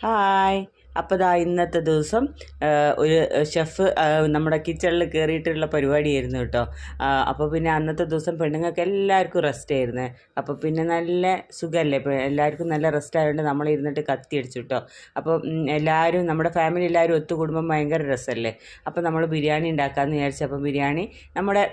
Hi. അപ്പോൾ ദാ ഇന്നത്തെ ദിവസം ഒരു ഷെഫ് നമ്മുടെ കിച്ചണിൽ കയറിയിട്ടുള്ള പരിപാടിയായിരുന്നു കേട്ടോ. അപ്പോൾ പിന്നെ അന്നത്തെ ദിവസം പെണ്ണുങ്ങൾക്ക് എല്ലാവർക്കും റെസ്റ്റ് ആയിരുന്നു. അപ്പോൾ പിന്നെ നല്ല സുഖമല്ലേ, ഇപ്പോൾ എല്ലാവർക്കും നല്ല റെസ്റ്റ് ആയതുകൊണ്ട് നമ്മളിരുന്നിട്ട് കത്തി അടിച്ചു കേട്ടോ. അപ്പോൾ എല്ലാവരും നമ്മുടെ ഫാമിലി എല്ലാവരും ഒത്തുകൂടുമ്പം ഭയങ്കര രസമല്ലേ. അപ്പോൾ നമ്മൾ ബിരിയാണി ഉണ്ടാക്കാമെന്ന് വിചാരിച്ചപ്പോൾ ബിരിയാണി നമ്മുടെ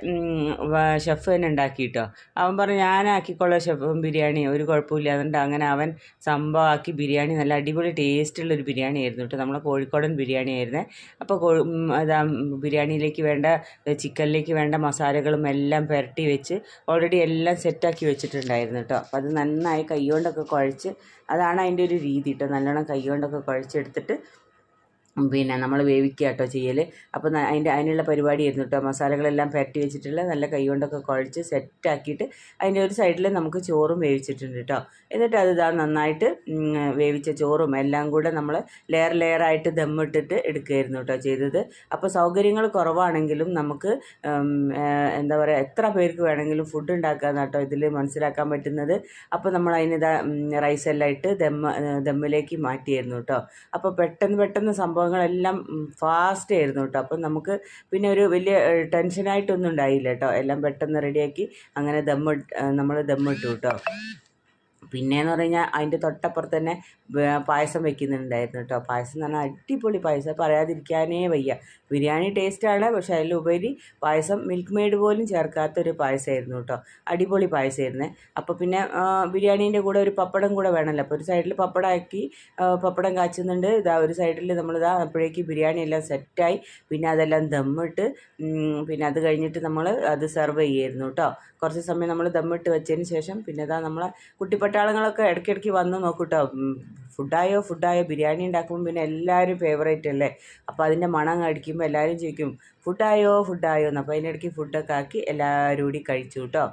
ഷെഫ് തന്നെ ഉണ്ടാക്കി കേട്ടോ. അവൻ പറഞ്ഞു ഞാനാക്കിക്കോളാം ഷെഫ് ബിരിയാണി, ഒരു കുഴപ്പമില്ല. അതുകൊണ്ട് അങ്ങനെ അവൻ സംഭവമാക്കി ബിരിയാണി നല്ല അടിപൊളി ടേസ്റ്റുള്ളൊരു ബിരിയാണി ആയിരുന്നു കേട്ടോ. നമ്മളെ കോഴിക്കോടൻ ബിരിയാണി ആയിരുന്നേ. അപ്പോൾ അതാ ബിരിയാണിയിലേക്ക് വേണ്ട ചിക്കനിലേക്ക് വേണ്ട മസാലകളും എല്ലാം പുരട്ടി വെച്ച് ഓൾറെഡി എല്ലാം സെറ്റാക്കി വെച്ചിട്ടുണ്ടായിരുന്നു കേട്ടോ. അപ്പോൾ അത് നന്നായി കൈകൊണ്ടൊക്കെ കുഴച്ച്, അതാണ് അതിൻ്റെ ഒരു രീതി കേട്ടോ. നല്ലോണം കൈകൊണ്ടൊക്കെ കുഴച്ചെടുത്തിട്ട് പിന്നെ നമ്മൾ വേവിക്കുക കേട്ടോ ചെയ്യൽ. അപ്പോൾ അതിനുള്ള പരിപാടിയായിരുന്നു കേട്ടോ. മസാലകളെല്ലാം പുരട്ടി വെച്ചിട്ടുള്ള നല്ല കൈ കൊണ്ടൊക്കെ കുഴച്ച് സെറ്റാക്കിയിട്ട് അതിൻ്റെ ഒരു സൈഡിൽ നമുക്ക് ചോറും വേവിച്ചിട്ടുണ്ട് കേട്ടോ. എന്നിട്ട് അത് നന്നായിട്ട് വേവിച്ച ചോറും എല്ലാം കൂടെ നമ്മൾ ലെയറായിട്ട് ദമ്മിട്ടിട്ട് എടുക്കുകയായിരുന്നു കേട്ടോ ചെയ്തത്. അപ്പോൾ സൗകര്യങ്ങൾ കുറവാണെങ്കിലും നമുക്ക് എന്താ പറയുക, എത്ര പേർക്ക് വേണമെങ്കിലും ഫുഡ് ഉണ്ടാക്കാമെന്ന് കേട്ടോ ഇതിൽ മനസ്സിലാക്കാൻ പറ്റുന്നത്. അപ്പോൾ നമ്മൾ അതിന് റൈസെല്ലാം ഇട്ട് ദമ്മിലേക്ക് മാറ്റിയായിരുന്നു കേട്ടോ. അപ്പോൾ പെട്ടെന്ന് സംഭവങ്ങളെല്ലാം ഫാസ്റ്റ് ആയിരുന്നു കേട്ടോ. അപ്പം നമുക്ക് പിന്നെ ഒരു വലിയ ടെൻഷനായിട്ടൊന്നും ഉണ്ടായില്ല കേട്ടോ. എല്ലാം പെട്ടെന്ന് റെഡിയാക്കി അങ്ങനെ നമ്മൾ ദമ്മിട്ടു കേട്ടോ. പിന്നെയെന്ന് പറഞ്ഞു കഴിഞ്ഞാൽ അതിൻ്റെ തൊട്ടപ്പുറത്ത് തന്നെ പായസം വെക്കുന്നുണ്ടായിരുന്നു കേട്ടോ. പായസം എന്ന് പറഞ്ഞാൽ അടിപൊളി പായസം, പറയാതിരിക്കാനേ വയ്യ. ബിരിയാണി ടേസ്റ്റാണ്, പക്ഷേ അതിലുപരി പായസം മിൽക്ക് മെയ്ഡ് പോലും ചേർക്കാത്തൊരു പായസമായിരുന്നു കേട്ടോ. അടിപൊളി പായസമായിരുന്നേ. അപ്പോൾ പിന്നെ ബിരിയാണീൻ്റെ കൂടെ ഒരു പപ്പടം കൂടെ വേണമല്ലോ. അപ്പോൾ ഒരു സൈഡിൽ പപ്പടമാക്കി പപ്പടം കാച്ചുന്നുണ്ട്. ഒരു സൈഡിൽ നമ്മളിതാ അപ്പോഴേക്ക് ബിരിയാണി എല്ലാം സെറ്റായി. പിന്നെ അതെല്ലാം ദമ്മിട്ട് പിന്നെ അത് കഴിഞ്ഞിട്ട് നമ്മൾ അത് സെർവ് ചെയ്യായിരുന്നു കേട്ടോ. കുറച്ച് സമയം നമ്മൾ ദമ്മിട്ട് വെച്ചതിന് ശേഷം പിന്നെ നമ്മളെ കുട്ടിപ്പട്ടാളങ്ങളൊക്കെ ഇടയ്ക്കിടയ്ക്ക് വന്ന് നോക്കൂട്ടോ, ഫുഡായോ ബിരിയാണി ഉണ്ടാക്കുമ്പോൾ പിന്നെ എല്ലാവരും ഫേവറേറ്റ് അല്ലേ. അപ്പോൾ അതിൻ്റെ മണം അടിക്കുമ്പോൾ എല്ലാവരും ചോദിക്കും ഫുഡായോ എന്ന്. അപ്പോൾ അതിനിടയ്ക്ക് ഫുഡൊക്കെ ആക്കി എല്ലാവരും കൂടി കഴിച്ചു കേട്ടോ.